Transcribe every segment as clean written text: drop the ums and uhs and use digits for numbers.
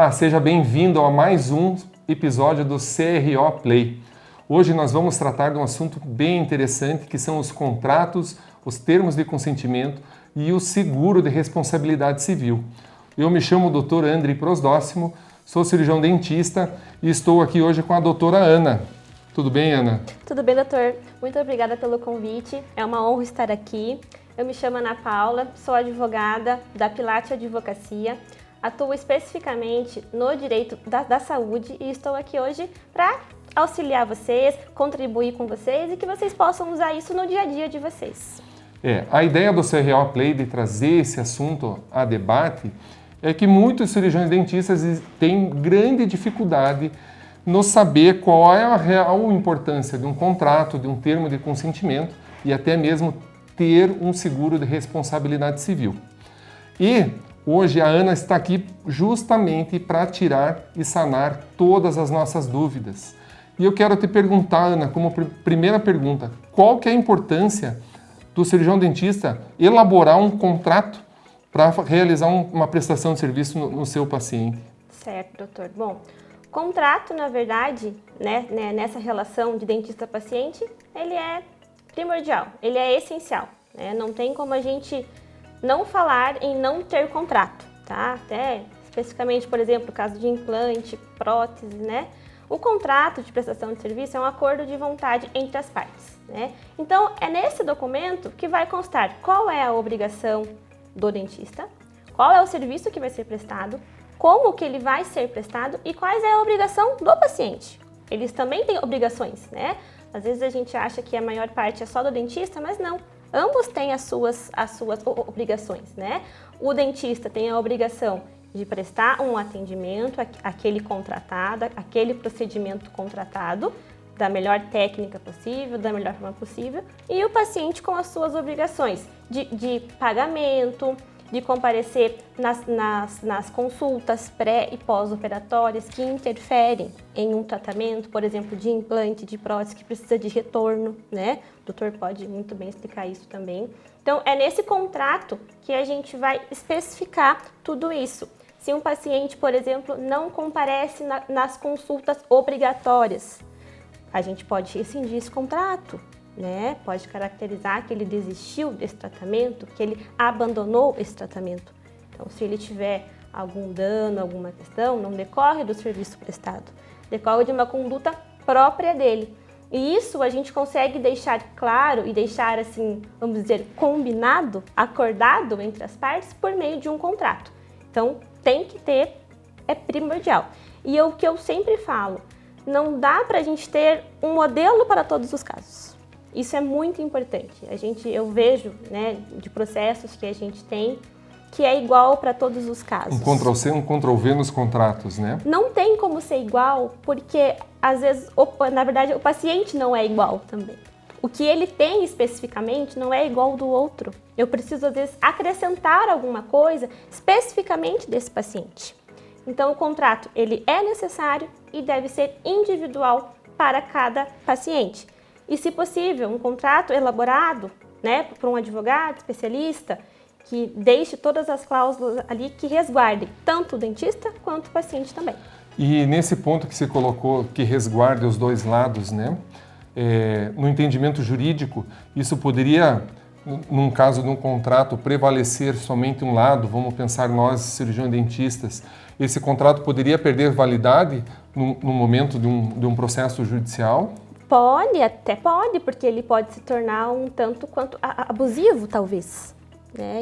Olá, seja bem-vindo a mais um episódio do CRO Play. Hoje nós vamos tratar de um assunto bem interessante, que são os contratos, os termos de consentimento e o seguro de responsabilidade civil. Eu me chamo Dr. Andrei Prosdóximo, sou cirurgião dentista e estou aqui hoje com a doutora Ana. Tudo bem, Ana? Tudo bem, doutor. Muito obrigada pelo convite. É uma honra estar aqui. Eu me chamo Ana Paula, sou advogada da Pilate Advocacia. Atuo especificamente no direito da saúde e estou aqui hoje para auxiliar vocês, contribuir com vocês e que vocês possam usar isso no dia a dia de vocês. A ideia do CRO Play de trazer esse assunto a debate é que muitos cirurgiões dentistas têm grande dificuldade no saber qual é a real importância de um contrato, de um termo de consentimento e até mesmo ter um seguro de responsabilidade civil. E hoje a Ana está aqui justamente para tirar e sanar todas as nossas dúvidas. E eu quero te perguntar, Ana, como primeira pergunta, qual que é a importância do cirurgião dentista elaborar um contrato para realizar uma prestação de serviço no seu paciente? Certo, doutor. Bom, contrato, na verdade, nessa relação de dentista-paciente, ele é primordial, ele é essencial. Não tem como a gente não falar em não ter contrato, tá? Até especificamente, por exemplo, caso de implante, prótese, O contrato de prestação de serviço é um acordo de vontade entre as partes, Então, é nesse documento que vai constar qual é a obrigação do dentista, qual é o serviço que vai ser prestado, como que ele vai ser prestado e quais é a obrigação do paciente. Eles também têm obrigações, Às vezes a gente acha que a maior parte é só do dentista, mas não. Ambos têm as suas obrigações, O dentista tem a obrigação de prestar um atendimento àquele contratado, aquele procedimento contratado, da melhor técnica possível, da melhor forma possível, e o paciente com as suas obrigações de pagamento, de comparecer nas consultas pré- e pós-operatórias que interferem em um tratamento, por exemplo, de implante, de prótese, que precisa de retorno, O doutor pode muito bem explicar isso também. Então, é nesse contrato que a gente vai especificar tudo isso. Se um paciente, por exemplo, não comparece nas consultas obrigatórias, a gente pode rescindir esse contrato, Pode caracterizar que ele desistiu desse tratamento, que ele abandonou esse tratamento. Então, se ele tiver algum dano, alguma questão, não decorre do serviço prestado, decorre de uma conduta própria dele. E isso a gente consegue deixar claro e deixar, assim, vamos dizer, combinado, acordado entre as partes por meio de um contrato. Então, tem que ter, é primordial. E o que eu sempre falo, não dá para a gente ter um modelo para todos os casos. Isso é muito importante. Eu vejo, de processos que a gente tem, que é igual para todos os casos. Um Ctrl+C, um Ctrl+V nos contratos, Não tem como ser igual, porque às vezes, na verdade, o paciente não é igual também. O que ele tem especificamente não é igual do outro. Eu preciso, às vezes, acrescentar alguma coisa especificamente desse paciente. Então, o contrato, ele é necessário e deve ser individual para cada paciente. E, se possível, um contrato elaborado, por um advogado especialista, que deixe todas as cláusulas ali que resguardem tanto o dentista quanto o paciente também. E nesse ponto que você colocou, que resguarde os dois lados, no entendimento jurídico, isso poderia, num caso de um contrato, prevalecer somente um lado, vamos pensar nós, cirurgiões dentistas, esse contrato poderia perder validade no momento de um processo judicial? Até pode, porque ele pode se tornar um tanto quanto abusivo, talvez.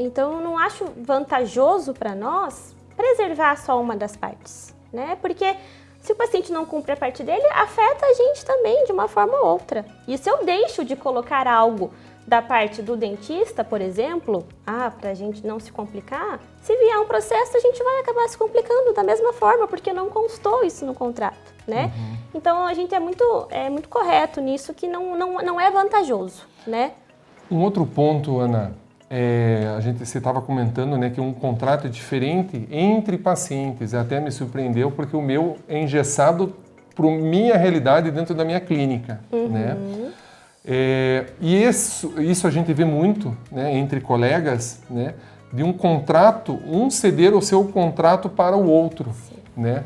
Então, eu não acho vantajoso para nós preservar só uma das partes, Porque se o paciente não cumpre a parte dele, afeta a gente também de uma forma ou outra. E se eu deixo de colocar algo da parte do dentista, por exemplo, para a gente não se complicar, se vier um processo, a gente vai acabar se complicando da mesma forma, porque não constou isso no contrato, Uhum. Então, a gente é muito correto nisso, que não é vantajoso, Um outro ponto, Ana, você estava comentando, que um contrato é diferente entre pacientes, até me surpreendeu, porque o meu é engessado para minha realidade dentro da minha clínica, Uhum. E isso a gente vê muito, entre colegas, de um contrato, um ceder o seu contrato para o outro. Sim. né?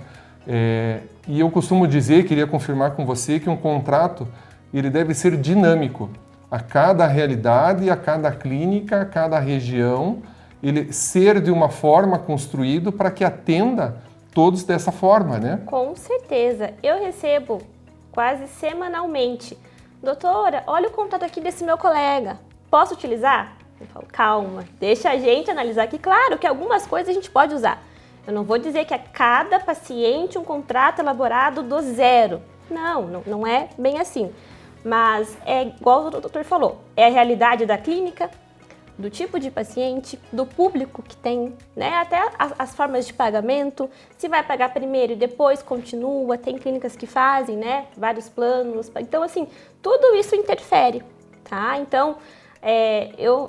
E eu costumo dizer, queria confirmar com você, que um contrato ele deve ser dinâmico. A cada realidade, a cada clínica, a cada região, ele ser de uma forma construído para que atenda todos dessa forma, né? Com certeza. Eu recebo quase semanalmente: doutora, olha o contrato aqui desse meu colega, posso utilizar? Eu falo, calma, deixa a gente analisar aqui. Claro que algumas coisas a gente pode usar. Eu não vou dizer que a cada paciente um contrato elaborado do zero. Não é bem assim. Mas é igual o doutor falou, é a realidade da clínica, do tipo de paciente, do público que tem, né? Até as formas de pagamento, se vai pagar primeiro e depois continua, tem clínicas que fazem, né? Vários planos. Então, assim, tudo isso interfere, tá? Então,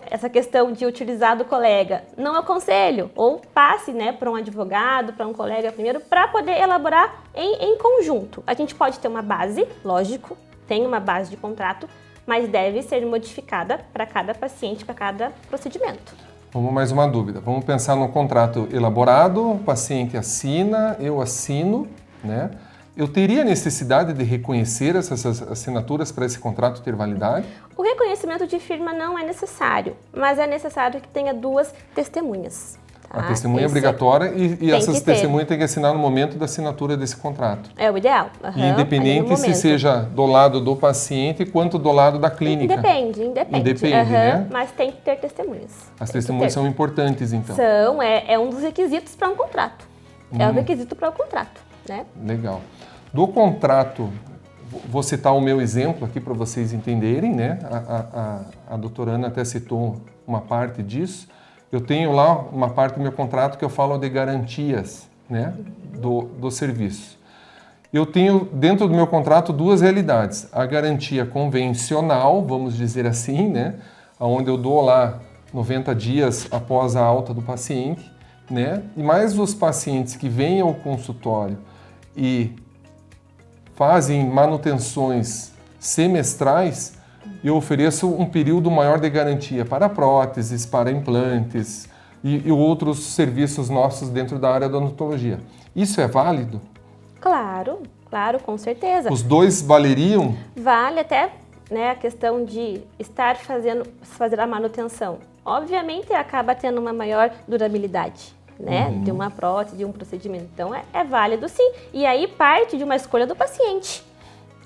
essa questão de utilizar do colega, não aconselho, ou passe, né, para um advogado, para um colega primeiro, para poder elaborar em conjunto. A gente pode ter uma base, lógico, tem uma base de contrato, mas deve ser modificada para cada paciente, para cada procedimento. Vamos mais uma dúvida. Vamos pensar no contrato elaborado, o paciente assina, eu assino, né? Eu teria necessidade de reconhecer essas assinaturas para esse contrato ter validade? O reconhecimento de firma não é necessário, mas é necessário que tenha 2 testemunhas. A testemunha é obrigatória e essas testemunhas têm que assinar no momento da assinatura desse contrato. É o ideal. E independente se seja do lado do paciente quanto do lado da clínica. Independe, né? Mas tem que ter testemunhas. As testemunhas são importantes, então. São, é um dos requisitos para um contrato. É o requisito para o contrato, né? Legal. Do contrato, vou citar o meu exemplo aqui para vocês entenderem, né? A doutora Ana até citou uma parte disso. Eu tenho lá uma parte do meu contrato que eu falo de garantias, né, do serviço. Eu tenho dentro do meu contrato 2 realidades. A garantia convencional, vamos dizer assim, né, onde eu dou lá 90 dias após a alta do paciente, né, e mais os pacientes que vêm ao consultório e fazem manutenções semestrais, eu ofereço um período maior de garantia para próteses, para implantes e outros serviços nossos dentro da área da odontologia. Isso é válido? Claro, com certeza. Os 2 valeriam? Vale até, né, a questão de fazer a manutenção. Obviamente acaba tendo uma maior durabilidade, né, de uma prótese, de um procedimento. Então é válido sim. E aí parte de uma escolha do paciente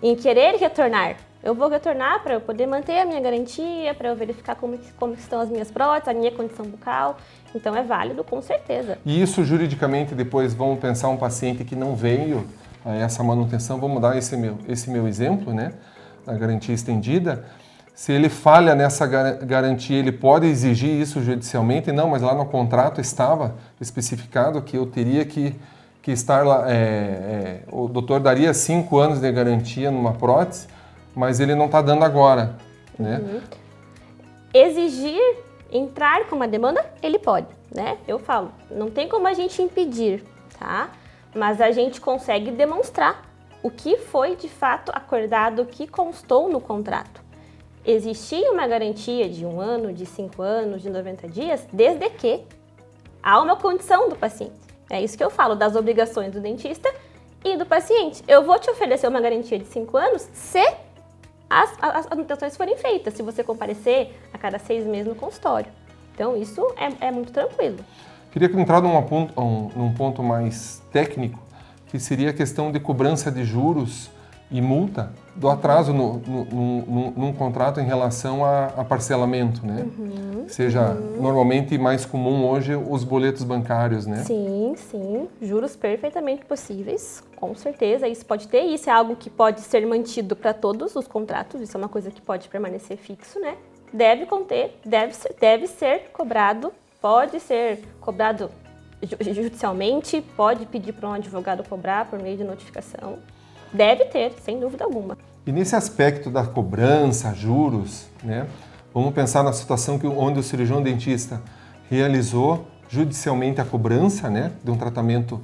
em querer retornar. Eu vou retornar para eu poder manter a minha garantia, para eu verificar como estão as minhas próteses, a minha condição bucal. Então é válido, com certeza. E isso juridicamente depois vamos pensar um paciente que não veio a essa manutenção, vamos dar esse meu exemplo, né, da garantia estendida. Se ele falha nessa garantia, ele pode exigir isso judicialmente? Não, mas lá no contrato estava especificado que eu teria que estar lá, o doutor daria 5 anos de garantia numa prótese, mas ele não está dando agora, né? Exigir, entrar com uma demanda, ele pode, né? Eu falo, não tem como a gente impedir, tá? Mas a gente consegue demonstrar o que foi de fato acordado, o que constou no contrato. Existia uma garantia de 1 ano, de 5 anos, de 90 dias, desde que há uma condição do paciente. É isso que eu falo, das obrigações do dentista e do paciente. Eu vou te oferecer uma garantia de 5 anos se as manutenções forem feitas, se você comparecer a cada 6 meses no consultório. Então, isso é muito tranquilo. Queria entrar num ponto mais técnico, que seria a questão de cobrança de juros e multa do atraso num contrato em relação a parcelamento, né? Seja normalmente mais comum hoje os boletos bancários, né? Sim. Juros perfeitamente possíveis, com certeza. Isso pode ter, isso é algo que pode ser mantido para todos os contratos, isso é uma coisa que pode permanecer fixo, né? Deve conter, deve ser cobrado, pode ser cobrado judicialmente, pode pedir para um advogado cobrar por meio de notificação. Deve ter, sem dúvida alguma. E nesse aspecto da cobrança, juros, né? Vamos pensar na situação onde o cirurgião dentista realizou judicialmente a cobrança, né, de um tratamento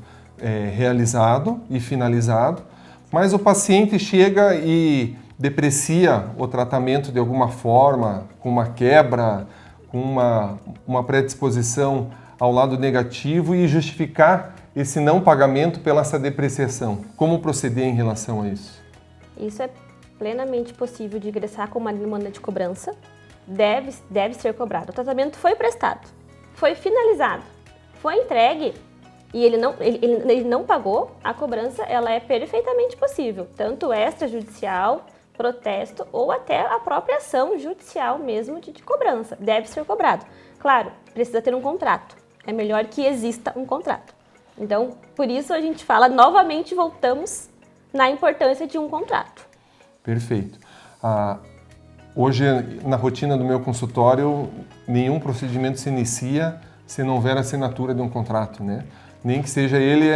realizado e finalizado, mas o paciente chega e deprecia o tratamento de alguma forma, com uma quebra, com uma predisposição ao lado negativo e justificar esse não pagamento pela essa depreciação. Como proceder em relação a isso? Isso é plenamente possível de ingressar com uma demanda de cobrança. Deve ser cobrado. O tratamento foi prestado, foi finalizado, foi entregue e ele não pagou, a cobrança ela é perfeitamente possível, tanto extrajudicial, protesto ou até a própria ação judicial mesmo de cobrança. Deve ser cobrado. Claro, precisa ter um contrato. É melhor que exista um contrato. Então, por isso a gente fala, novamente voltamos na importância de um contrato. Perfeito. Hoje, na rotina do meu consultório, nenhum procedimento se inicia se não houver assinatura de um contrato, né? Nem que seja ele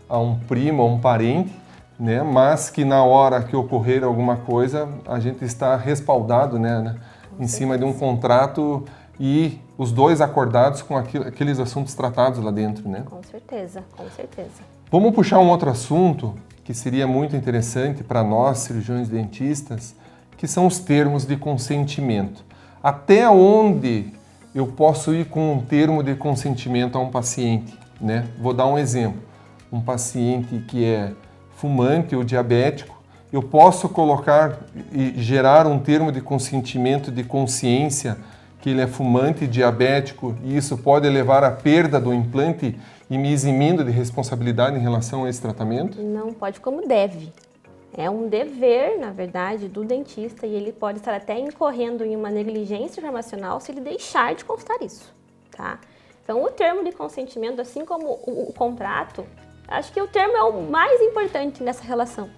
a um primo, a um parente, né? Mas que na hora que ocorrer alguma coisa, a gente está respaldado, né? Em cima de um contrato e os dois acordados com aqueles assuntos tratados lá dentro, né? Com certeza, com certeza. Vamos puxar um outro assunto que seria muito interessante para nós, cirurgiões dentistas, que são os termos de consentimento. Até onde eu posso ir com um termo de consentimento a um paciente, né? Vou dar um exemplo. Um paciente que é fumante ou diabético, eu posso colocar e gerar um termo de consentimento de consciência que ele é fumante e diabético e isso pode levar à perda do implante e me eximindo de responsabilidade em relação a esse tratamento? Não pode, como deve. É um dever, na verdade, do dentista e ele pode estar até incorrendo em uma negligência informacional se ele deixar de constar isso, tá? Então, o termo de consentimento, assim como o contrato, acho que o termo é o mais importante nessa relação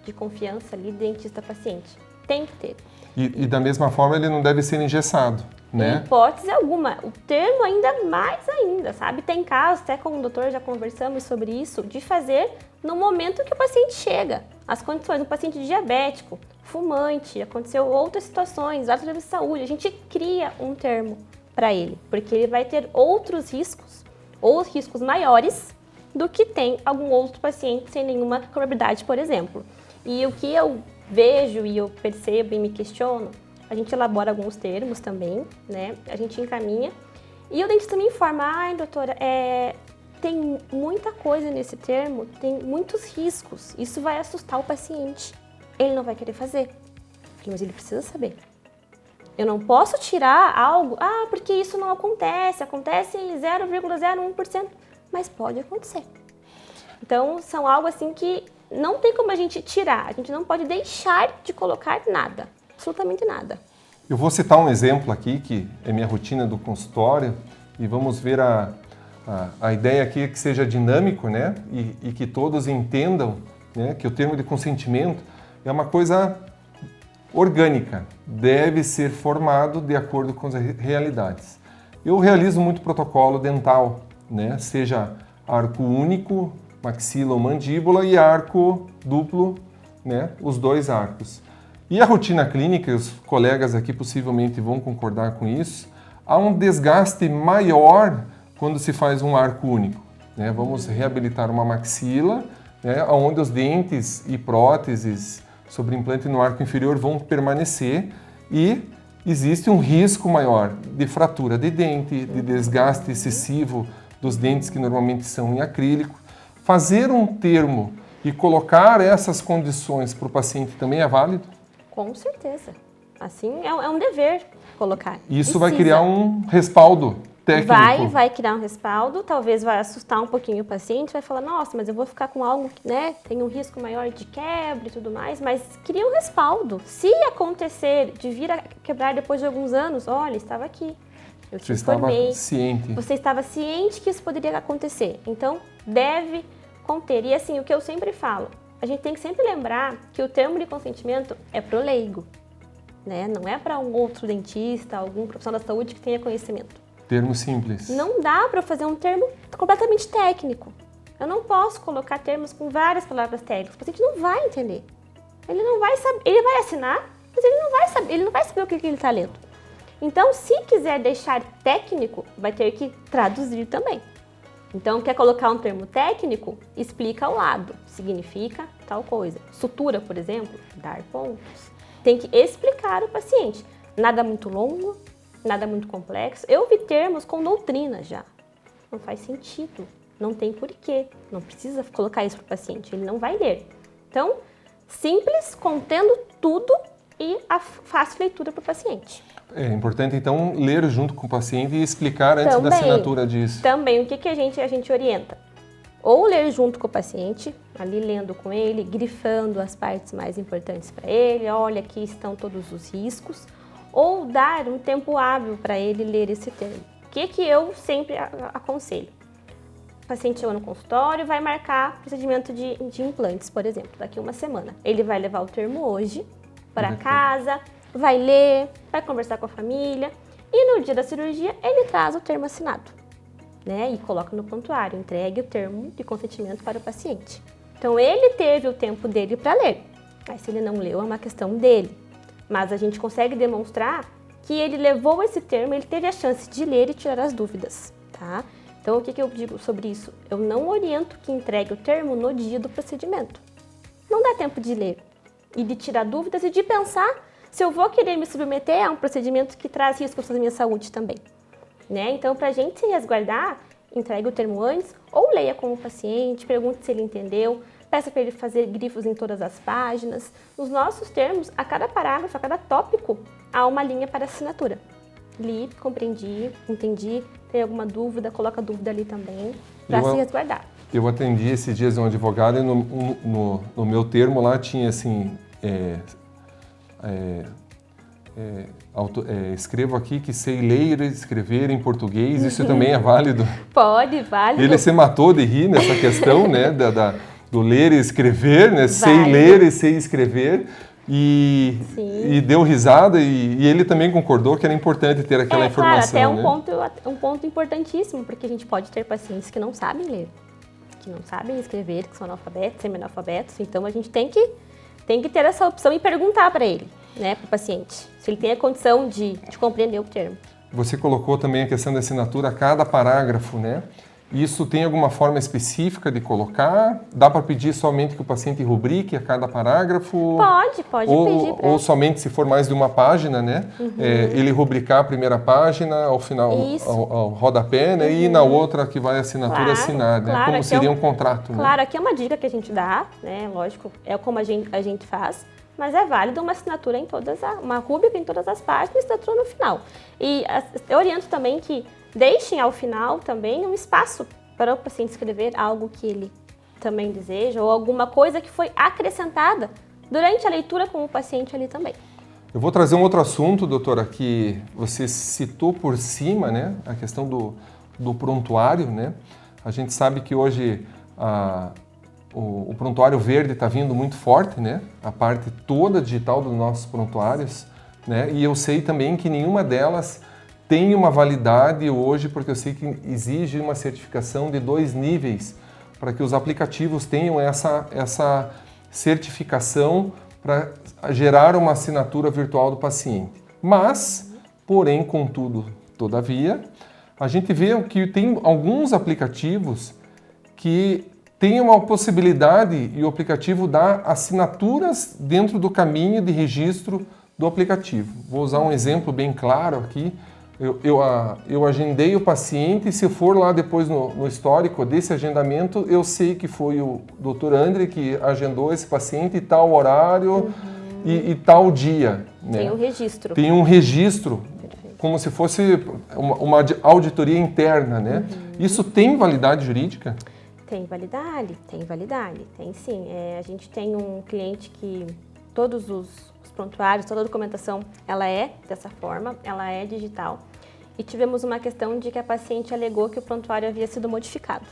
de confiança ali, dentista-paciente. Tem que ter. E da mesma forma, ele não deve ser engessado, né? Em hipótese alguma. O termo ainda mais ainda, sabe? Tem casos, até com o doutor já conversamos sobre isso, de fazer no momento que o paciente chega. As condições, um paciente diabético, fumante, aconteceu outras situações, vários problemas de saúde, a gente cria um termo para ele, porque ele vai ter outros riscos, ou riscos maiores, do que tem algum outro paciente sem nenhuma comorbidade, por exemplo. E o que eu vejo e eu percebo e me questiono, a gente elabora alguns termos também, né? A gente encaminha. E o dentista me informa, ai, doutora, tem muita coisa nesse termo, tem muitos riscos. Isso vai assustar o paciente. Ele não vai querer fazer. Mas ele precisa saber. Eu não posso tirar algo, porque isso não acontece em 0,01%, mas pode acontecer. Então, são algo assim que não tem como a gente tirar, a gente não pode deixar de colocar nada, absolutamente nada. Eu vou citar um exemplo aqui, que é minha rotina do consultório, e vamos ver a ideia aqui é que seja dinâmico, né? E que todos entendam, né, que o termo de consentimento é uma coisa orgânica, deve ser formado de acordo com as realidades. Eu realizo muito protocolo dental, né? Seja arco único, maxila ou mandíbula e arco duplo, né? Os dois arcos. E a rotina clínica, os colegas aqui possivelmente vão concordar com isso, há um desgaste maior quando se faz um arco único, né? Vamos reabilitar uma maxila, né, onde os dentes e próteses sobre implante no arco inferior vão permanecer e existe um risco maior de fratura de dente, de desgaste excessivo dos dentes que normalmente são em acrílico. Fazer um termo e colocar essas condições para o paciente também é válido? Com certeza. Assim, é um dever colocar. Isso vai criar um respaldo técnico. Vai criar um respaldo, talvez vai assustar um pouquinho o paciente, vai falar, nossa, mas eu vou ficar com algo que, né, tem um risco maior de quebra e tudo mais, mas cria um respaldo. Se acontecer de vir a quebrar depois de alguns anos, olha, estava aqui, eu te informei. Você estava ciente que isso poderia acontecer. Então, deve conter. E assim, o que eu sempre falo, a gente tem que sempre lembrar que o termo de consentimento é pro leigo, né? Não é para um outro dentista, algum profissional da saúde que tenha conhecimento. Termo simples. Não dá para fazer um termo completamente técnico. Eu não posso colocar termos com várias palavras técnicas. O paciente não vai entender. Ele não vai saber. Ele vai assinar, mas ele não vai saber. Ele não vai saber o que ele está lendo. Então, se quiser deixar técnico, vai ter que traduzir também. Então, quer colocar um termo técnico? Explica ao lado. Significa tal coisa. Sutura, por exemplo, dar pontos. Tem que explicar ao paciente. Nada muito longo. Nada muito complexo. Eu vi termos com doutrina já. Não faz sentido. Não tem porquê, não precisa colocar isso para o paciente, ele não vai ler. Então, simples, contendo tudo e a fácil leitura para o paciente. É importante, então, ler junto com o paciente e explicar antes da assinatura disso. Também, o que a gente orienta? Ou ler junto com o paciente, ali lendo com ele, grifando as partes mais importantes para ele, olha, aqui estão todos os riscos, ou dar um tempo hábil para ele ler esse termo. O que eu sempre aconselho? O paciente chegou no consultório, vai marcar procedimento de implantes, por exemplo, daqui a uma semana. Ele vai levar o termo hoje para casa, vai ler, vai conversar com a família e no dia da cirurgia ele traz o termo assinado, né? E coloca no prontuário, entregue o termo de consentimento para o paciente. Então ele teve o tempo dele para ler, mas se ele não leu é uma questão dele. Mas a gente consegue demonstrar que ele levou esse termo, ele teve a chance de ler e tirar as dúvidas, tá? Então o que eu digo sobre isso? Eu não oriento que entregue o termo no dia do procedimento. Não dá tempo de ler e de tirar dúvidas e de pensar se eu vou querer me submeter a um procedimento que traz riscos para a minha saúde também, né? Então, para a gente se resguardar, entregue o termo antes ou leia com o paciente, pergunte se ele entendeu, peça para ele fazer grifos em todas as páginas. Nos nossos termos, a cada parágrafo, a cada tópico, há uma linha para assinatura. Li, compreendi, entendi, tem alguma dúvida, coloca a dúvida ali também, para se resguardar. Eu atendi esses dias um advogado e no meu termo lá tinha assim... escrevo aqui que sei ler e escrever em português, isso também é válido? Pode, válido. Ele se matou de rir nessa questão, né, do ler e escrever, né, sei ler e sei escrever, e deu risada, e ele também concordou que era importante ter aquela informação. Claro, até um ponto importantíssimo, porque a gente pode ter pacientes que não sabem ler, que não sabem escrever, que são analfabetos, semi-analfabetos, então a gente tem que ter essa opção e perguntar para ele, né, para o paciente, se ele tem a condição de compreender o termo. Você colocou também a questão da assinatura a cada parágrafo, né? Isso tem alguma forma específica de colocar? Dá para pedir somente que o paciente rubrique a cada parágrafo? Pode pedir. Ou somente se for mais de uma página, né? Ele rubricar a primeira página, ao final, ao rodapé, né? E na outra que vai a assinatura assinar, né? Como seria um contrato, né? Claro, aqui é uma dica que a gente dá, né? Lógico, é como a gente faz. Mas é válido uma assinatura uma rúbrica em todas as páginas e assinatura no final. E eu oriento também que deixem ao final também um espaço para o paciente escrever algo que ele também deseja ou alguma coisa que foi acrescentada durante a leitura com o paciente ali também. Eu vou trazer um outro assunto, doutora, que você citou por cima, né? A questão do prontuário, né? A gente sabe que hoje o prontuário verde está vindo muito forte, né? A parte toda digital dos nossos prontuários, né? E eu sei também que nenhuma delas tem uma validade hoje, porque eu sei que exige uma certificação de 2 níveis para que os aplicativos tenham essa certificação para gerar uma assinatura virtual do paciente. Mas, porém, contudo, todavia, a gente vê que tem alguns aplicativos que tem uma possibilidade e o aplicativo dá assinaturas dentro do caminho de registro do aplicativo. Vou usar um exemplo bem claro aqui. Eu agendei o paciente e se for lá depois no histórico desse agendamento, eu sei que foi o Dr. André que agendou esse paciente em tal horário e tal dia. Né? Tem um registro. Tem um registro, como se fosse uma auditoria interna. Né? Isso tem validade jurídica? Tem validade, tem sim. A gente tem um cliente que todos os prontuários, toda a documentação, ela é dessa forma, ela é digital. E tivemos uma questão de que a paciente alegou que o prontuário havia sido modificado.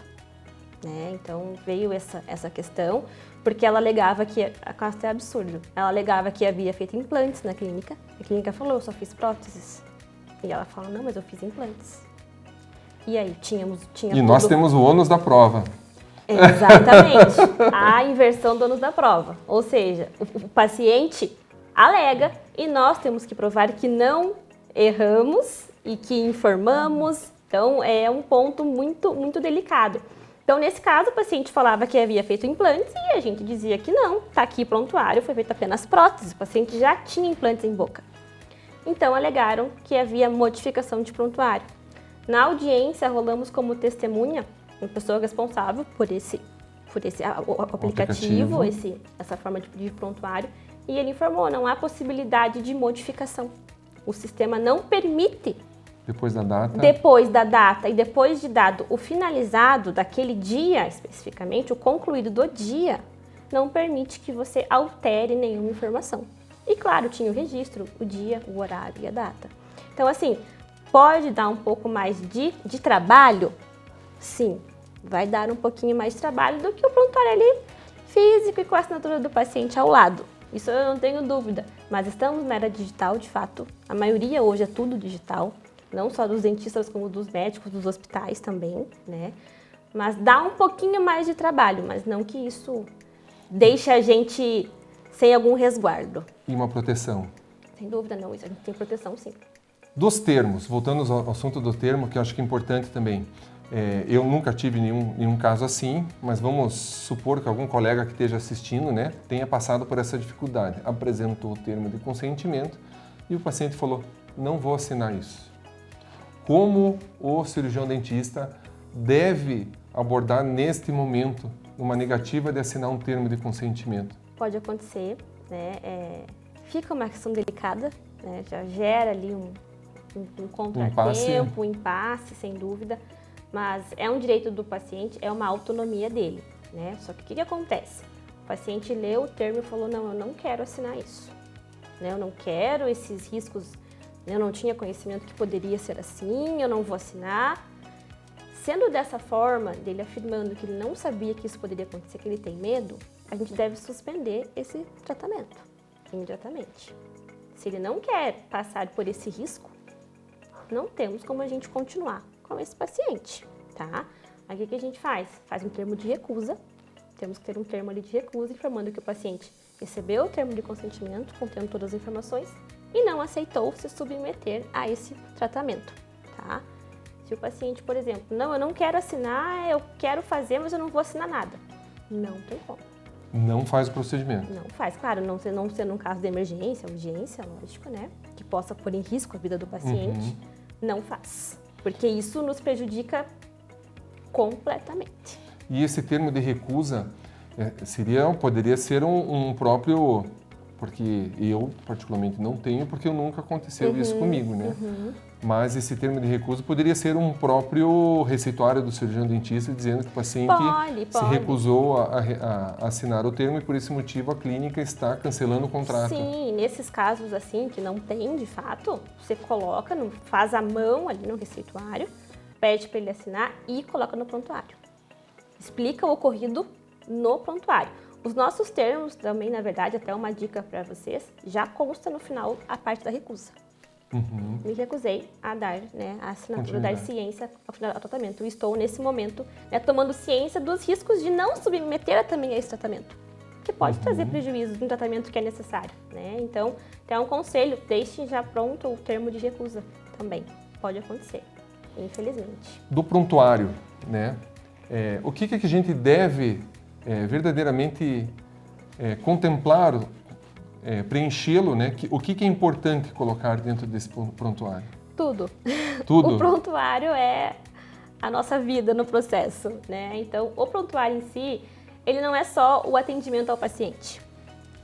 Né? Então veio essa questão, porque ela alegava que, é absurdo, ela alegava que havia feito implantes na clínica. A clínica falou, eu só fiz próteses. E ela falou, não, mas eu fiz implantes. E aí, tinha e nós temos o ônus da prova. Exatamente, a inversão do ônus da prova. Ou seja, o paciente alega e nós temos que provar que não erramos e que informamos. Então, é um ponto muito, muito delicado. Então, nesse caso, o paciente falava que havia feito implantes e a gente dizia que não, está aqui prontuário, foi feito apenas prótese, o paciente já tinha implantes em boca. Então, alegaram que havia modificação de prontuário. Na audiência, rolamos como testemunha uma pessoa responsável por esse aplicativo, essa forma de pedir prontuário, e ele informou, não há possibilidade de modificação. O sistema não permite. Depois da data? Depois da data e depois de dado o finalizado daquele dia, especificamente, o concluído do dia, não permite que você altere nenhuma informação. E claro, tinha o registro, o dia, o horário e a data. Então, assim, pode dar um pouco mais de trabalho? Sim, vai dar um pouquinho mais de trabalho do que o prontuário ali físico e com a assinatura do paciente ao lado. Isso eu não tenho dúvida, mas estamos na era digital, de fato. A maioria hoje é tudo digital, não só dos dentistas, como dos médicos, dos hospitais também, né? Mas dá um pouquinho mais de trabalho, mas não que isso deixe a gente sem algum resguardo. E uma proteção? Sem dúvida, não. Isso a gente tem proteção, sim. Dos termos, voltando ao assunto do termo, que eu acho que é importante também. Eu nunca tive nenhum caso assim, mas vamos supor que algum colega que esteja assistindo, né, tenha passado por essa dificuldade. Apresentou o termo de consentimento e o paciente falou, não vou assinar isso. Como o cirurgião dentista deve abordar neste momento uma negativa de assinar um termo de consentimento? Pode acontecer, né? Fica uma questão delicada, né? Já gera ali um contratempo, um impasse, sem dúvida. Mas é um direito do paciente, é uma autonomia dele, né? Só que o que acontece? O paciente leu o termo e falou, não, eu não quero assinar isso, né? Eu não quero esses riscos, eu não tinha conhecimento que poderia ser assim, eu não vou assinar. Sendo dessa forma, dele afirmando que ele não sabia que isso poderia acontecer, que ele tem medo, a gente deve suspender esse tratamento imediatamente. Se ele não quer passar por esse risco, não temos como a gente continuar com esse paciente, tá? Aí o que a gente faz? Faz um termo de recusa, temos que ter um termo ali de recusa informando que o paciente recebeu o termo de consentimento, contendo todas as informações, e não aceitou se submeter a esse tratamento, tá? Se o paciente, por exemplo, não, eu não quero assinar, eu quero fazer, mas eu não vou assinar nada. Não tem como. Não faz o procedimento. Não faz, claro, não sendo um caso de emergência, urgência, lógico, né? Que possa pôr em risco a vida do paciente, não faz. Porque isso nos prejudica completamente. E esse termo de recusa poderia ser um próprio, porque eu particularmente não tenho, porque nunca aconteceu isso comigo, né? Mas esse termo de recusa poderia ser um próprio receituário do cirurgião dentista dizendo que o paciente se recusou a assinar o termo e por esse motivo a clínica está cancelando o contrato. Sim, nesses casos assim que não tem de fato, você coloca, faz a mão ali no receituário, pede para ele assinar e coloca no prontuário. Explica o ocorrido no prontuário. Os nossos termos também, na verdade, até uma dica para vocês, já consta no final a parte da recusa. Me recusei a dar, né, a assinatura, dar ciência ao tratamento. Eu estou, nesse momento, né, tomando ciência dos riscos de não submeter também a esse tratamento, que pode trazer prejuízos no tratamento que é necessário, né? Então, tem um conselho, deixe já pronto o termo de recusa também. Pode acontecer, infelizmente. Do prontuário, né? O que a gente deve verdadeiramente contemplar, preenchê-lo, né? O que é importante colocar dentro desse prontuário? Tudo. Tudo? O prontuário é a nossa vida no processo, né? Então, o prontuário em si, ele não é só o atendimento ao paciente.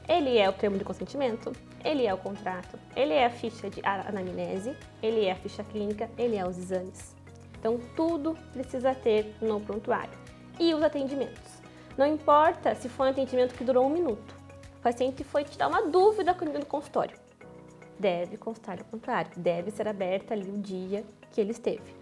Ele é o termo de consentimento, ele é o contrato, ele é a ficha de anamnese, ele é a ficha clínica, ele é os exames. Então, tudo precisa ter no prontuário. E os atendimentos. Não importa se foi um atendimento que durou 1 minuto. O paciente foi te dar uma dúvida no consultório. Deve constar no prontuário, deve ser aberta ali o dia que ele esteve.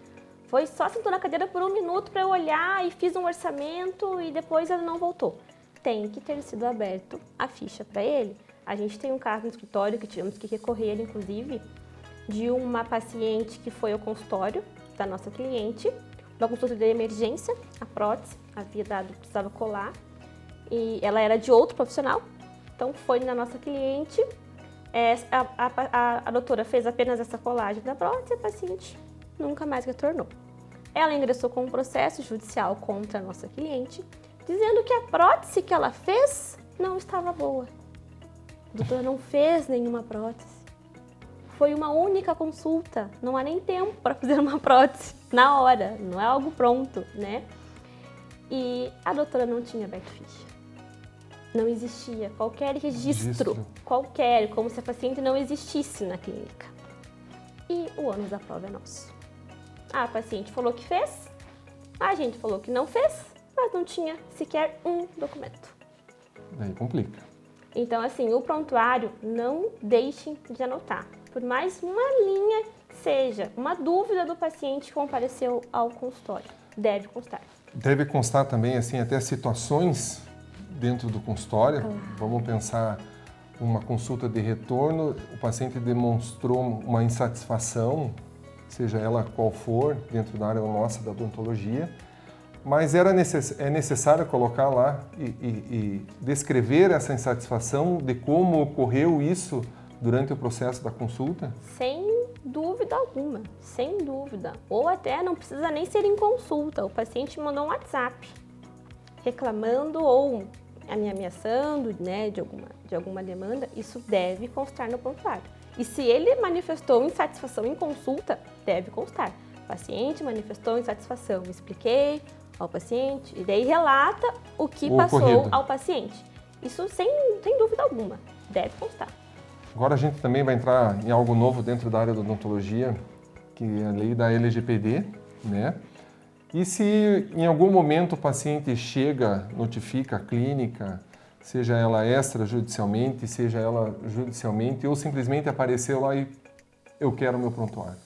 Foi só sentou na cadeira por 1 minuto para eu olhar e fiz um orçamento e depois ele não voltou. Tem que ter sido aberto a ficha para ele. A gente tem um caso no escritório que tivemos que recorrer, inclusive, de uma paciente que foi ao consultório da nossa cliente, uma consulta de emergência, a prótese, precisava colar, e ela era de outro profissional. Então, foi na nossa cliente, a doutora fez apenas essa colagem da prótese e a paciente nunca mais retornou. Ela ingressou com um processo judicial contra a nossa cliente, dizendo que a prótese que ela fez não estava boa. A doutora não fez nenhuma prótese. Foi uma única consulta, não há nem tempo para fazer uma prótese na hora, não é algo pronto, né? E a doutora não tinha aberto ficha. Não existia qualquer registro, qualquer, como se a paciente não existisse na clínica. E o ônus da prova é nosso. A paciente falou que fez, a gente falou que não fez, mas não tinha sequer um documento. Daí complica. Então, assim, o prontuário, não deixem de anotar. Por mais uma linha que seja, uma dúvida do paciente que compareceu ao consultório, deve constar. Deve constar também, assim, até situações dentro do consultório. Vamos pensar uma consulta de retorno, o paciente demonstrou uma insatisfação, seja ela qual for, dentro da área nossa da odontologia, mas é necessário colocar lá e descrever essa insatisfação de como ocorreu isso durante o processo da consulta? Sem dúvida alguma, sem dúvida. Ou até não precisa nem ser em consulta, o paciente mandou um WhatsApp reclamando ou me ameaçando, né, de alguma demanda, isso deve constar no prontuário. E se ele manifestou insatisfação em consulta, deve constar. O paciente manifestou insatisfação, expliquei ao paciente, e daí relata o que passou ao paciente. Isso sem dúvida alguma, deve constar. Agora a gente também vai entrar em algo novo dentro da área da odontologia, que é a lei da LGPD, né? E se em algum momento o paciente chega, notifica a clínica, seja ela extrajudicialmente, seja ela judicialmente, ou simplesmente apareceu lá e eu quero meu prontuário.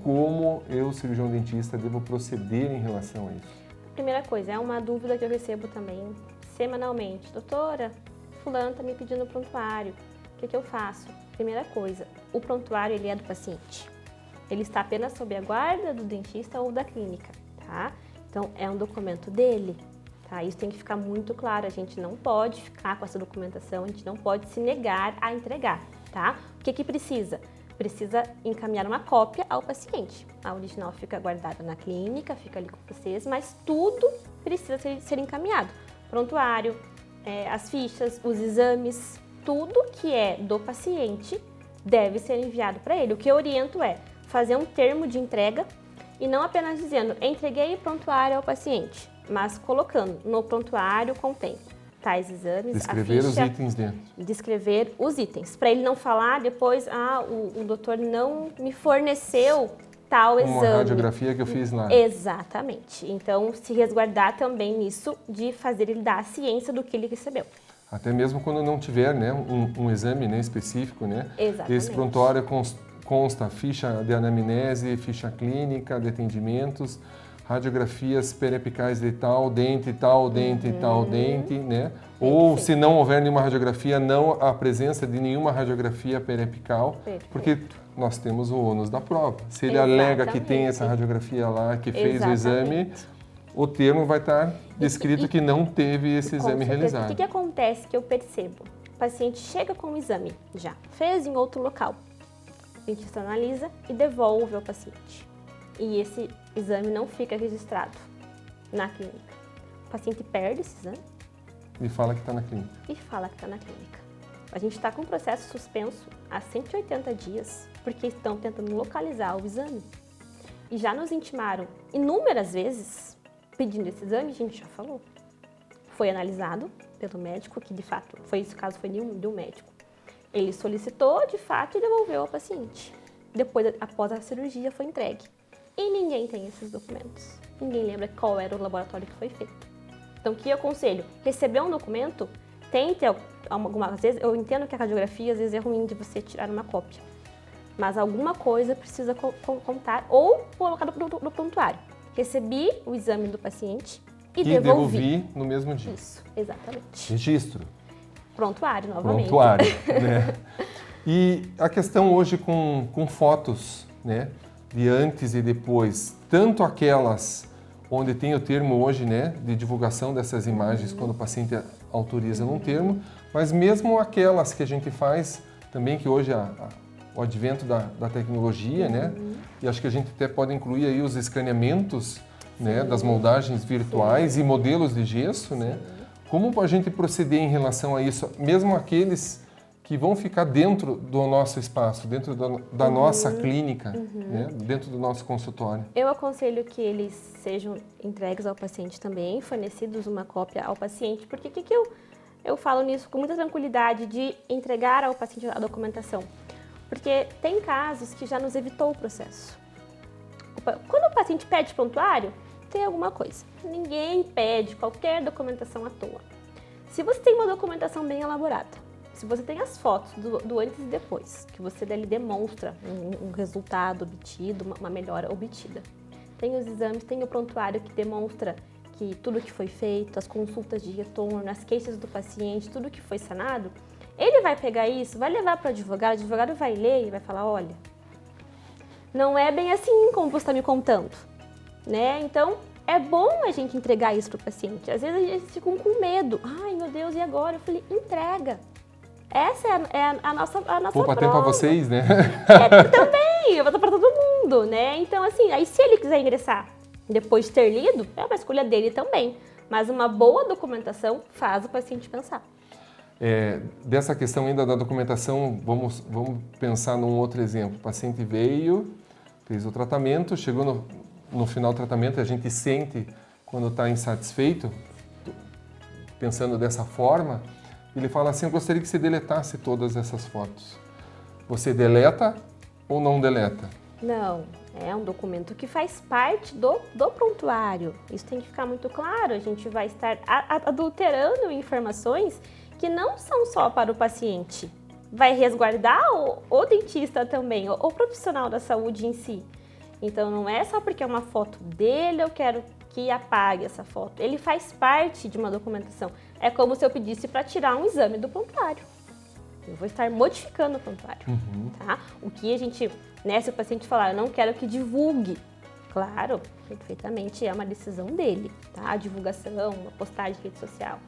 Como eu, cirurgião dentista, devo proceder em relação a isso? Primeira coisa, é uma dúvida que eu recebo também semanalmente. Doutora, fulano está me pedindo prontuário, o que eu faço? Primeira coisa, o prontuário ele é do paciente. Ele está apenas sob a guarda do dentista ou da clínica, tá? Então, é um documento dele, tá? Isso tem que ficar muito claro, a gente não pode ficar com essa documentação, a gente não pode se negar a entregar, tá? O que precisa? Precisa encaminhar uma cópia ao paciente. A original fica guardada na clínica, fica ali com vocês, mas tudo precisa ser encaminhado. Prontuário, as fichas, os exames, tudo que é do paciente deve ser enviado para ele. O que eu oriento é fazer um termo de entrega e não apenas dizendo entreguei prontuário ao paciente, mas colocando no prontuário contém tais exames, descrever a ficha, os itens dentro. Descrever os itens, para ele não falar depois, o doutor não me forneceu tal exame. Uma radiografia que eu fiz lá. Exatamente. Então, se resguardar também nisso de fazer ele dar a ciência do que ele recebeu. Até mesmo quando não tiver, né, um exame, né, específico, né? Exatamente. Esse prontuário consta ficha de anamnese, ficha clínica de atendimentos, radiografias periapicais de tal dente, tal dente, né? Ou se não houver nenhuma radiografia, não a presença de nenhuma radiografia periapical, porque nós temos o ônus da prova. Se ele alega que tem essa radiografia lá, que fez o exame, o termo vai estar descrito que não teve esse exame realizado. O que acontece que eu percebo? O paciente chega com o exame já, fez em outro local. O dentista analisa e devolve ao paciente. E esse exame não fica registrado na clínica. O paciente perde esse exame. E fala que está na clínica. A gente está com o processo suspenso há 180 dias, porque estão tentando localizar o exame. E já nos intimaram inúmeras vezes pedindo esse exame, a gente já falou. Foi analisado pelo médico, que de fato, esse caso foi de um médico. Ele solicitou de fato e devolveu ao paciente. Depois, após a cirurgia, foi entregue. E ninguém tem esses documentos. Ninguém lembra qual era o laboratório que foi feito. Então, o que eu aconselho? Receber um documento, tente algumas vezes, eu entendo que a radiografia às vezes é ruim de você tirar uma cópia, mas alguma coisa precisa contar ou colocar no prontuário. Recebi o exame do paciente e devolvi no mesmo dia. Isso, exatamente. Registro. Prontuário, novamente. Prontuário, né? E a questão hoje com fotos, né? De antes e depois, tanto aquelas onde tem o termo hoje, né, de divulgação dessas imagens quando o paciente autoriza num termo, mas mesmo aquelas que a gente faz também, que hoje o advento da tecnologia, né, e acho que a gente até pode incluir aí os escaneamentos, né, das moldagens virtuais e modelos de gesso, né, como a gente proceder em relação a isso, mesmo aqueles que vão ficar dentro do nosso espaço, dentro da nossa clínica, né? Dentro do nosso consultório. Eu aconselho que eles sejam entregues ao paciente também, fornecidos uma cópia ao paciente, porque o que eu falo nisso com muita tranquilidade de entregar ao paciente a documentação? Porque tem casos que já nos evitou o processo. Quando o paciente pede prontuário, tem alguma coisa. Ninguém pede qualquer documentação à toa. Se você tem uma documentação bem elaborada, se você tem as fotos do antes e depois, que você dali demonstra um resultado obtido, uma melhora obtida. Tem os exames, tem o prontuário que demonstra que tudo que foi feito, as consultas de retorno, as queixas do paciente, tudo que foi sanado, ele vai pegar isso, vai levar para o advogado vai ler e vai falar, olha, não é bem assim como você está me contando, né? Então, é bom a gente entregar isso para o paciente. Às vezes a gente fica com medo. Ai, meu Deus, e agora? Eu falei, entrega. Essa é a nossa Poupa tempo a vocês, né? Também, eu vou dar para todo mundo, né? Então, assim, aí se ele quiser ingressar depois de ter lido, é uma escolha dele também. Mas uma boa documentação faz o paciente pensar. Dessa questão ainda da documentação, vamos pensar num outro exemplo. O paciente veio, fez o tratamento, chegou no final do tratamento, a gente sente quando está insatisfeito, pensando dessa forma, ele fala assim, eu gostaria que você deletasse todas essas fotos. Você deleta ou não deleta? Não, é um documento que faz parte do prontuário. Isso tem que ficar muito claro, a gente vai estar adulterando informações que não são só para o paciente. Vai resguardar o dentista também, o profissional da saúde em si. Então, não é só porque é uma foto dele, eu quero que apague essa foto. Ele faz parte de uma documentação. É como se eu pedisse para tirar um exame do prontuário. Eu vou estar modificando o prontuário, tá? O que a gente, né, se o paciente falar, eu não quero que divulgue, claro, perfeitamente é uma decisão dele, tá? A divulgação, uma postagem de rede social.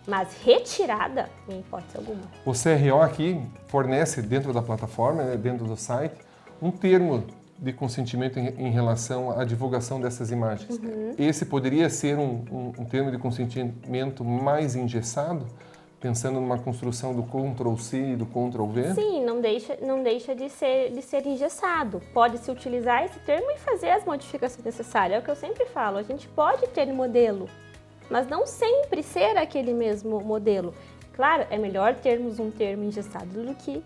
Mas retirada, em hipótese alguma. O CRO aqui fornece dentro da plataforma, né, dentro do site, um termo de consentimento em relação à divulgação dessas imagens. Esse poderia ser um termo de consentimento mais engessado, pensando numa construção do Ctrl+C e do Ctrl+V? Sim, não deixa de ser engessado. Pode-se utilizar esse termo e fazer as modificações necessárias. É o que eu sempre falo, a gente pode ter modelo, mas não sempre ser aquele mesmo modelo. Claro, é melhor termos um termo engessado do que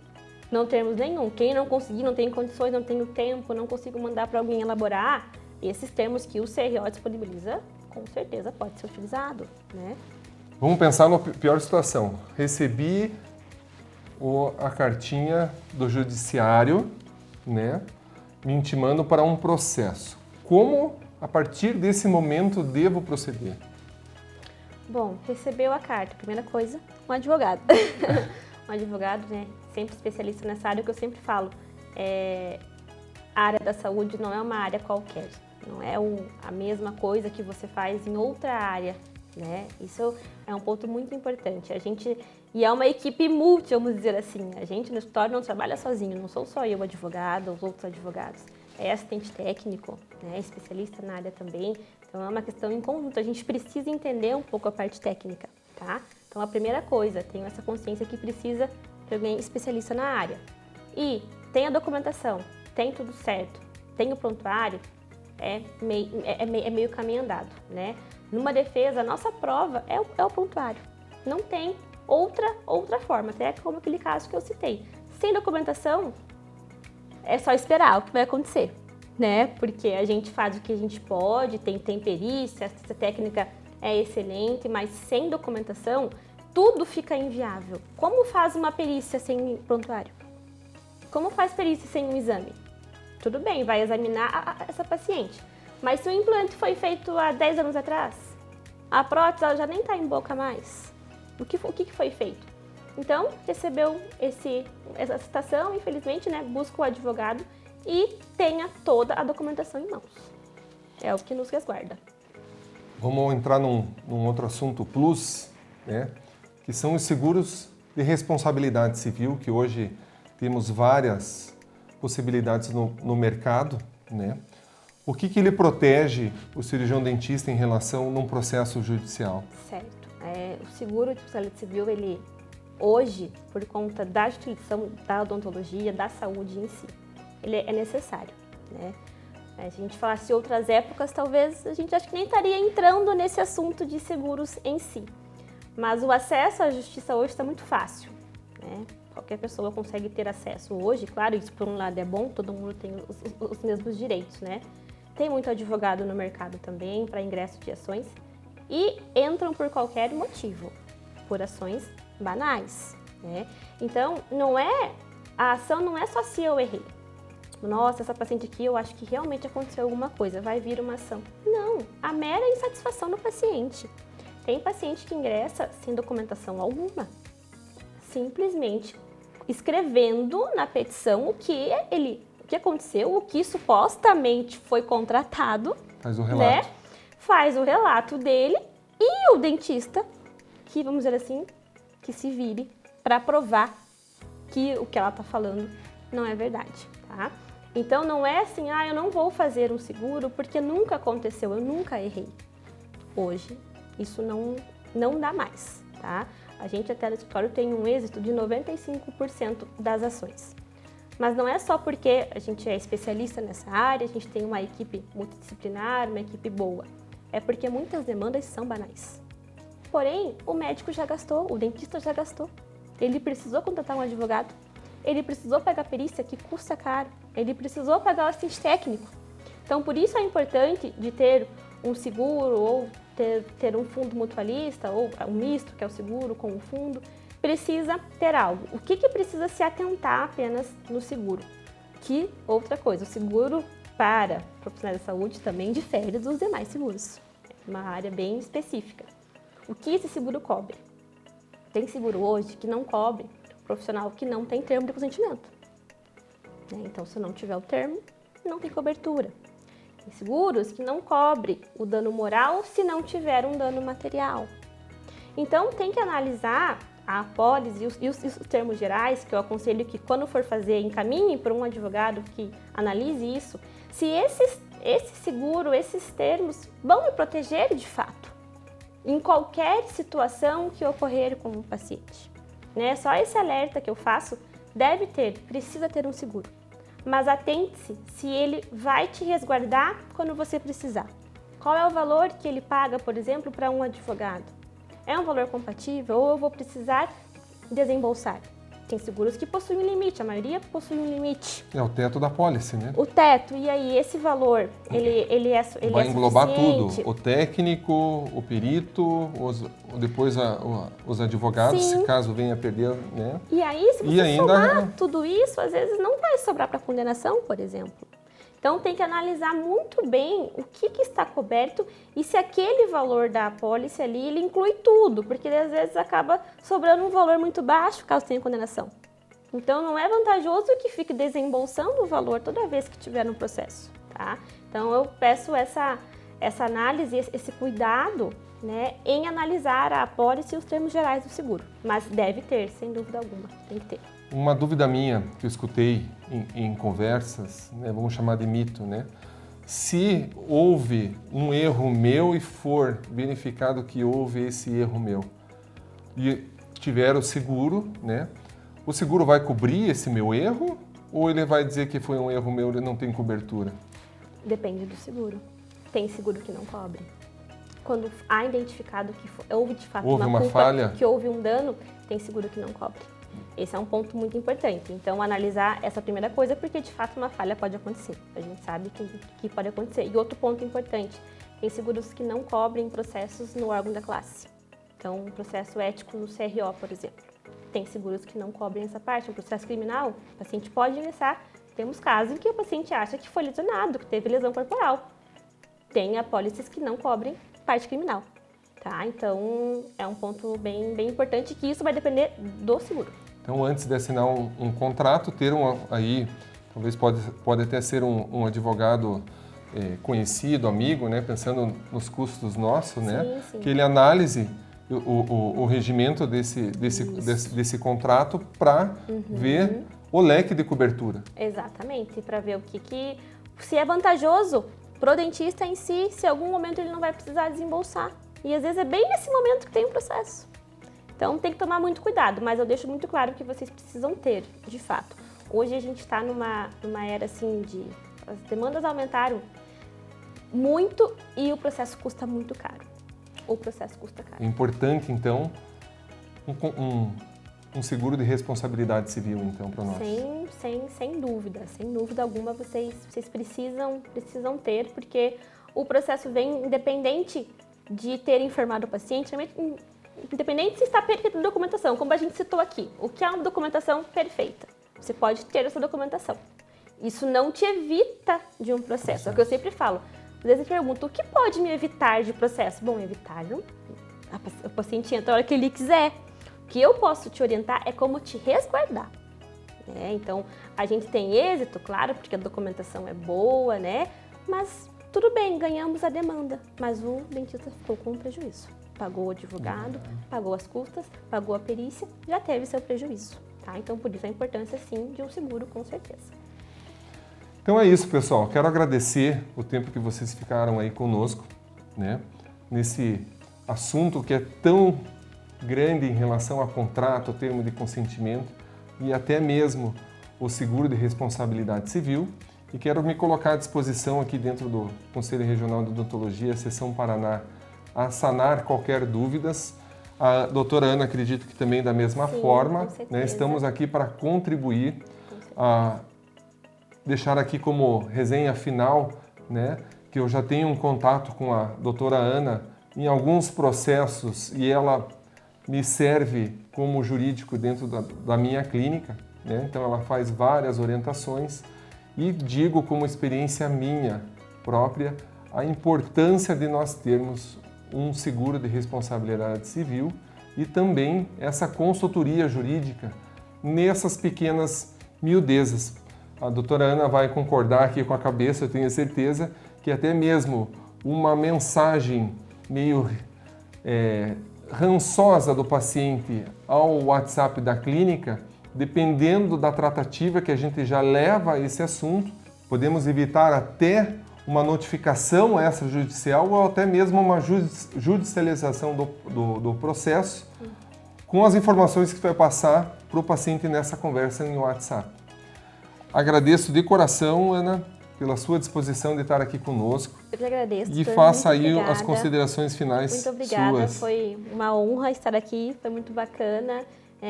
não termos nenhum. Quem não conseguir, não tem condições, não tem o tempo, não consigo mandar para alguém elaborar, esses termos que o CRO disponibiliza, com certeza pode ser utilizado, né? Vamos pensar na pior situação. Recebi a cartinha do judiciário, né, me intimando para um processo. Como, a partir desse momento, devo proceder? Bom, recebeu a carta, primeira coisa, um advogado. Um advogado, né, sempre especialista nessa área, que eu sempre falo, a área da saúde não é uma área qualquer, não é a mesma coisa que você faz em outra área, né? Isso é um ponto muito importante. E é uma equipe multi, vamos dizer assim. A gente no escritório não trabalha sozinho, não sou só eu advogada, os outros advogados. É assistente técnico, né, especialista na área também. Então é uma questão em conjunto. A gente precisa entender um pouco a parte técnica, tá? Então, a primeira coisa, tenho essa consciência que precisa de alguém especialista na área. E tem a documentação, tem tudo certo, tem o prontuário, é meio caminho andado, né? Numa defesa, a nossa prova é o prontuário. Não tem outra forma, até como aquele caso que eu citei. Sem documentação, é só esperar o que vai acontecer, né? Porque a gente faz o que a gente pode, tem perícia, essa técnica é excelente, mas sem documentação, tudo fica inviável. Como faz uma perícia sem prontuário? Como faz perícia sem um exame? Tudo bem, vai examinar essa paciente. Mas se o implante foi feito há 10 anos atrás, a prótese ela já nem está em boca mais. O que foi feito? Então, recebeu essa citação, infelizmente, né, busca o advogado e tenha toda a documentação em mãos. É o que nos resguarda. Vamos entrar num outro assunto plus, né, que são os seguros de responsabilidade civil, que hoje temos várias possibilidades no mercado, né? O que ele protege o cirurgião dentista em relação num processo judicial? Certo. O seguro de responsabilidade civil, ele hoje, por conta da utilização da odontologia, da saúde em si, ele é necessário, né? Se a gente falasse outras épocas, talvez a gente acho que nem estaria entrando nesse assunto de seguros em si. Mas o acesso à justiça hoje está muito fácil, né? Qualquer pessoa consegue ter acesso hoje, claro, isso por um lado é bom, todo mundo tem os mesmos direitos, né? Tem muito advogado no mercado também para ingresso de ações e entram por qualquer motivo, por ações banais, né? Então, a ação não é só se eu errei. Nossa, essa paciente aqui, eu acho que realmente aconteceu alguma coisa, vai vir uma ação. Não, a mera insatisfação do paciente. Tem paciente que ingressa sem documentação alguma, simplesmente escrevendo na petição o que aconteceu, o que supostamente foi contratado. Faz o relato. Né? Faz o relato dele e o dentista, que vamos dizer assim, que se vire para provar que o que ela está falando não é verdade, tá? Então não é assim, eu não vou fazer um seguro porque nunca aconteceu, eu nunca errei. Hoje isso não dá mais, tá? A gente até no escritório tem um êxito de 95% das ações. Mas não é só porque a gente é especialista nessa área, a gente tem uma equipe multidisciplinar, uma equipe boa. É porque muitas demandas são banais. Porém, o médico já gastou, o dentista já gastou. Ele precisou contratar um advogado, ele precisou pagar perícia, que custa caro, ele precisou pagar o assistente técnico. Então, por isso é importante de ter um seguro ou ter um fundo mutualista ou um misto, que é o seguro com o fundo. Precisa ter algo. O que precisa se atentar apenas no seguro? Que outra coisa, o seguro para profissionais da saúde também difere dos demais seguros. É uma área bem específica. O que esse seguro cobre? Tem seguro hoje que não cobre profissional que não tem termo de consentimento. Então, se não tiver o termo, não tem cobertura. Tem seguros que não cobre o dano moral se não tiver um dano material. Então, tem que analisar a apólice e os termos gerais, que eu aconselho que quando for fazer, encaminhe para um advogado que analise isso, se esse seguro, esses termos vão me proteger de fato, em qualquer situação que ocorrer com o paciente. Só esse alerta que eu faço precisa ter um seguro. Mas atente-se se ele vai te resguardar quando você precisar. Qual é o valor que ele paga, por exemplo, para um advogado? É um valor compatível ou eu vou precisar desembolsar? Tem seguros que possuem um limite, a maioria possui um limite. É o teto da pólice, né? O teto, e aí esse valor, ele vai englobar suficiente? tudo, o técnico, o perito, depois os advogados, Sim. se caso venha a perder, né? E aí, se você somar tudo isso, às vezes não vai sobrar para condenação, por exemplo. Então, tem que analisar muito bem o que está coberto e se aquele valor da apólice ali, ele inclui tudo, porque às vezes acaba sobrando um valor muito baixo caso tenha condenação. Então, não é vantajoso que fique desembolsando o valor toda vez que tiver no processo, tá? Então, eu peço essa análise, esse cuidado, né, em analisar a apólice e os termos gerais do seguro. Mas deve ter, sem dúvida alguma, tem que ter. Uma dúvida minha que eu escutei em conversas, né, vamos chamar de mito, né? Se houve um erro meu e for verificado que houve esse erro meu e tiver o seguro, né? O seguro vai cobrir esse meu erro ou ele vai dizer que foi um erro meu e não tem cobertura? Depende do seguro. Tem seguro que não cobre. Quando há identificado que houve de fato uma culpa, falha, que houve um dano, tem seguro que não cobre. Esse é um ponto muito importante. Então, analisar essa primeira coisa, porque de fato uma falha pode acontecer. A gente sabe que pode acontecer. E outro ponto importante, tem seguros que não cobrem processos no órgão da classe. Então, um processo ético no CRO, por exemplo. Tem seguros que não cobrem essa parte. Um processo criminal, o paciente pode ingressar. Temos casos em que o paciente acha que foi lesionado, que teve lesão corporal. Tem apólices que não cobrem parte criminal. Tá? Então, é um ponto bem importante que isso vai depender do seguro. Então, antes de assinar um contrato, ter talvez pode até ser um advogado conhecido, amigo, né, pensando nos custos nossos, né, sim. que ele analise o regimento desse contrato para ver o leque de cobertura. Exatamente, para ver se é vantajoso pro dentista em si, se em algum momento ele não vai precisar desembolsar. E às vezes é bem nesse momento que tem um processo. Então tem que tomar muito cuidado, mas eu deixo muito claro que vocês precisam ter, de fato. Hoje a gente está numa era assim as demandas aumentaram muito e o processo custa muito caro. O processo custa caro. É importante, então, um seguro de responsabilidade civil, então, para nós. Sem dúvida alguma, vocês precisam ter, porque o processo vem independente de ter informado o paciente, independente se está perfeita a documentação, como a gente citou aqui. O que é uma documentação perfeita? Você pode ter essa documentação. Isso não te evita de um processo. É o que eu sempre falo. Às vezes eu pergunto, o que pode me evitar de processo? Bom, evitar o paciente entra a hora que ele quiser. O que eu posso te orientar é como te resguardar. Né? Então, a gente tem êxito, claro, porque a documentação é boa, né? Mas tudo bem, ganhamos a demanda, mas o dentista ficou com um prejuízo. Pagou o advogado, pagou as custas, pagou a perícia, já teve seu prejuízo. Tá? Então, por isso a importância, sim, de um seguro, com certeza. Então é isso, pessoal. Quero agradecer o tempo que vocês ficaram aí conosco, né? Nesse assunto que é tão grande em relação a contrato, termo de consentimento e até mesmo o seguro de responsabilidade civil. E quero me colocar à disposição aqui dentro do Conselho Regional de Odontologia, Seção Paraná, a sanar qualquer dúvidas. A doutora Ana, acredito que também da mesma forma, né? Estamos aqui para contribuir, a deixar aqui como resenha final, né? Que eu já tenho um contato com a doutora Ana em alguns processos e ela me serve como jurídico dentro da minha clínica, né? Então ela faz várias orientações e digo como experiência minha própria a importância de nós termos um seguro de responsabilidade civil e também essa consultoria jurídica nessas pequenas miudezas. A doutora Ana vai concordar aqui com a cabeça, eu tenho certeza, que até mesmo uma mensagem meio rançosa do paciente ao WhatsApp da clínica, dependendo da tratativa que a gente já leva a esse assunto, podemos evitar até uma notificação extrajudicial ou até mesmo uma judicialização do processo com as informações que vai passar para o paciente nessa conversa no WhatsApp. Agradeço de coração, Ana, pela sua disposição de estar aqui conosco. Eu que agradeço. E faça aí as considerações finais suas. Muito obrigada, foi uma honra estar aqui, foi muito bacana.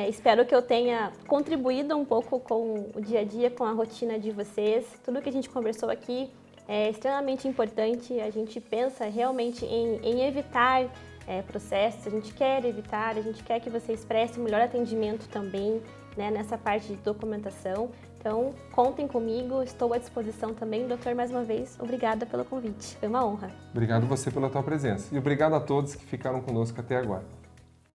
Espero que eu tenha contribuído um pouco com o dia a dia, com a rotina de vocês. Tudo que a gente conversou aqui é extremamente importante. A gente pensa realmente em evitar processos, a gente quer evitar, a gente quer que vocês prestem melhor atendimento também, né, nessa parte de documentação. Então, contem comigo, estou à disposição também. Doutor, mais uma vez, obrigada pelo convite. Foi uma honra. Obrigado você pela tua presença. E obrigado a todos que ficaram conosco até agora.